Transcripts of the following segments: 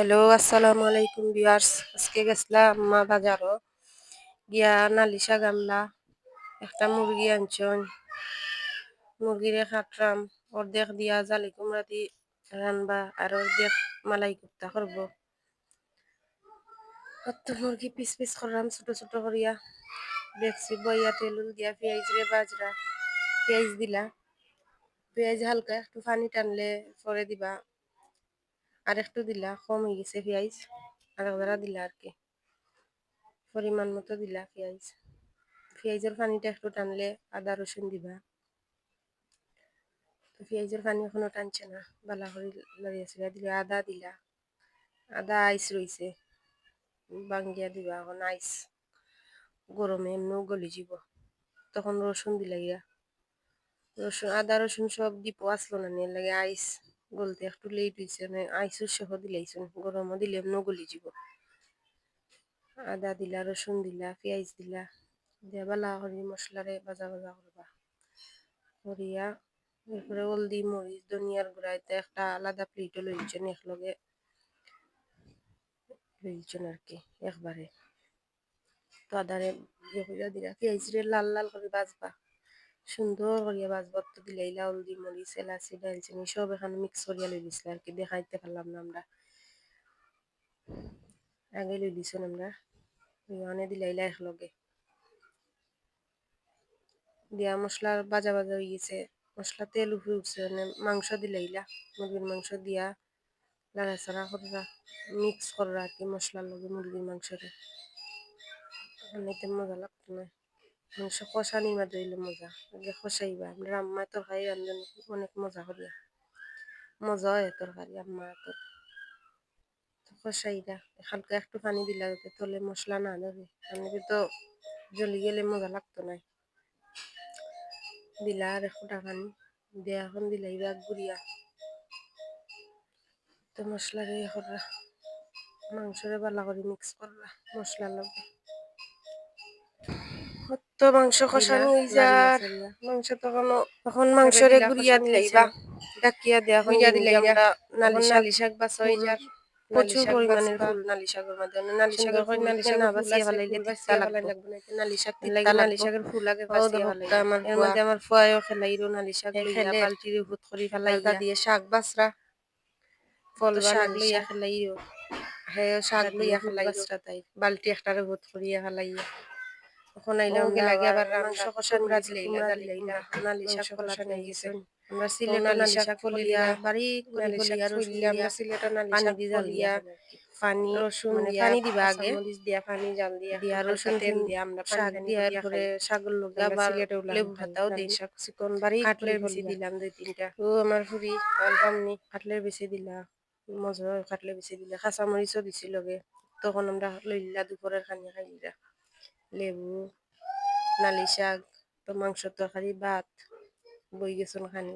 Hello, আসসালামু আলাইকুম viewers. আজকে গেছলাম আম্মা বাজারও গিয়া নালি শাক আনলা, একটা মুরগি আনছন। মুরগিরে খাটরাম অর্ধেক দিয়া জালি কুমড়া দি রানবা আর অর্ধেক মালাই কুপ্তা করব। কত মুরগি পিস পিস করলাম ছোট ছোট করিয়া, দেখছি বইয়া তেলুল দিয়া পেঁয়াজ রে বাজরা পেঁয়াজ দিলা, পেঁয়াজ হালকা একটু পানি টানলে পরে দিবা, আর একটু দিলা, কম হয়ে গেছে পেঁয়াজ, আর একবারা দিলা আর কি, পরিমাণ মতো দিলা পেঁয়াজ। পেঁয়াজের পানিটা একটু টানলে আদা রসুন দিবা। তো পেঁয়াজের পানি এখনো টানছে না, বালা করে লাড়িয়ে দিলে আদা দিলা, আদা আইস রইছে বাঙ্গিয়া দিবা। এখন আইস গরমে এমনিও গলি যাব, তখন রসুন দিলা গিয়া, রসুন আদা রসুন সব দিব আসলো না নিয়ে লাগে আইস গলতে একটু লেট হয়েছে, মানে আইসও সহ দিলাইছুন, গরমও দিলে এমনিও গলি যাব। আদা দিলা, রসুন দিলা, পেঁয়াজ দিলা, দিয়া বালা করে মশলারে ভাজা ভাজা করবা করিয়া, এরপরে হলদি মরিচ ধনিয়ার গুঁড়া এটা একটা আলাদা প্লেটও লইছেন, একলগে লইছেন আর কি একবারে। তো আদারে ইয়ে করিয়া দিলা, পেঁয়াজরে লাল লাল করে বাজবা, সুন্দর করিয়া বাজবা। তো দিলাইলা হলদি মরিচ এলাচি দালচিনি সব এখানে মিক্স করিয়া লই দিছিল আর কি, দেখাইতে পারলাম না আমরা, আগে লই দিছেন আমরা। অনে দিলাইলা একলগে দিয়া মশলা বাজা বাজা হয়ে গেছে, মশলা তেল উঠে উঠছে, মানে মাংস দিলাইলা, মুরগির মাংস দিয়া লাড়াচাড়া করবা, মিক্স করবা আর কি মশলার লগে মুরগির মাংসরে, অনেকটা মজা লাগতো না। মাংস কষানির মাঝে হইলে মজা, আগে কষাইবা। আমরা আম্মা তরকারি রান্ধেন অনেক মজা করিয়া, মজা হয় তরকারি আম্মা তোর। কষাইরা হালকা একটু পানি দিলা যাতে তলে মশলা না ধরে, আমি তো জ্বলি গেলে মজা লাগতো না। দিলা আর একটা পানি দিয়া, এখন দিলাইবা গুড়িয়া। তো মশলারে করবা, মাংসরে বালা করে মিক্স করবা মশলার লগে। তো মাংস কষানি হয়ে যার, মাংস তখন এখন মাংসরে গুড়িয়া দিলাইবা, ডাকিয়া দিয়া এখন আমরা নালি শাক বাছা হয়ে যার। প্রচুর পরিমাণের ফুল নালি শাকের মধ্যে, নালি শাকের ফুল না বাছিয়া ফেলাইলে তিতা লাগবে, নালি শাক তিতা নালি শাকের ফুল আগে বাছিয়া ফেলাইবা। এর মধ্যে আমার ফুয়ায়ও খেলাইরো নালি শাক লইয়া বালতির ভূত করি ফেলাইয়া দিয়ে শাক বাছরা, ফল শাক লইয়া খেলাইও, হ্যাঁ শাক লইয়া খেলাইরো বালতি একটারে ভূত করিয়া ফেলাইয়া। এখন আইলাম লাগে আবার মাংস কষানি কুমড়া দিলাইলা, নালি শাক কষানি গেছে। আমরা সিলেটের নালি শাক ফলিয়া বারিক করে ফলিয়া রসুন দিয়া, পানি দি জাল দিয়া, পানি রসুন দিয়া পানি দিবা আগে, মরিচ দিয়া পানি জাল দিয়া রসুন তেল দিয়া আমরা শাক দিয়া, এরপরে শাকের লগে আবার লেবু পাতাও দিন, শাক চিকন বারিক কাটলের বেশি দিলাম 2-3টা। ও আমার ফুরি আলবামনি কাটলের বেশি দিলা, মজা হয় কাটলে বেশি দিলে, কাঁচা মরিচও দিছি লগে। তখন আমরা লইলা দুপুরের খানি খাইলা, লেবু নালি শাক তো মাংস তরকারি ভাত বই গেছুন খানি,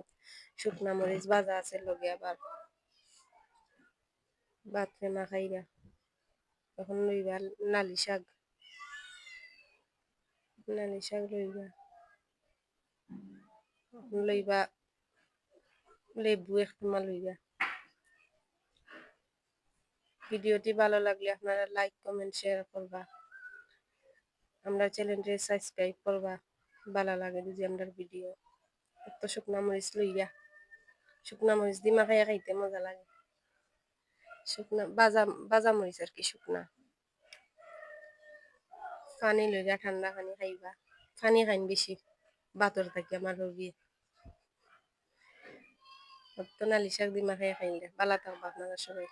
শুকনা মরিচ ভাজা আছে লগে, আবার ভাত ফেনা খাইরা। এখন লইবা নালি শাক, নালি শাক লইবা, লইবা লেবু একটুমা লইবা। ভিডিওটি ভালো লাগলে আপনারা লাইক কমেন্ট শেয়ার করবা, আমরা চ্যানেলটি সাবস্ক্রাইব করবা ভালো লাগে যদি আমরা ভিডিও। এত শুকনা মরিচ লইয়া, শুকনা মরিচ দি মাখাইয়া খাইতে মজা লাগে, শুকনা বাজা বাজা মরিচ আর কি শুকনা। পানি লইয়া ঠান্ডা পানি খাইবা, পানি খাইন বেশি বাতর থাকি আমার রোগী। তো নালি শাক দি মাখাইয়া খাইলে ভালো থাকবা আপনারা সবাই।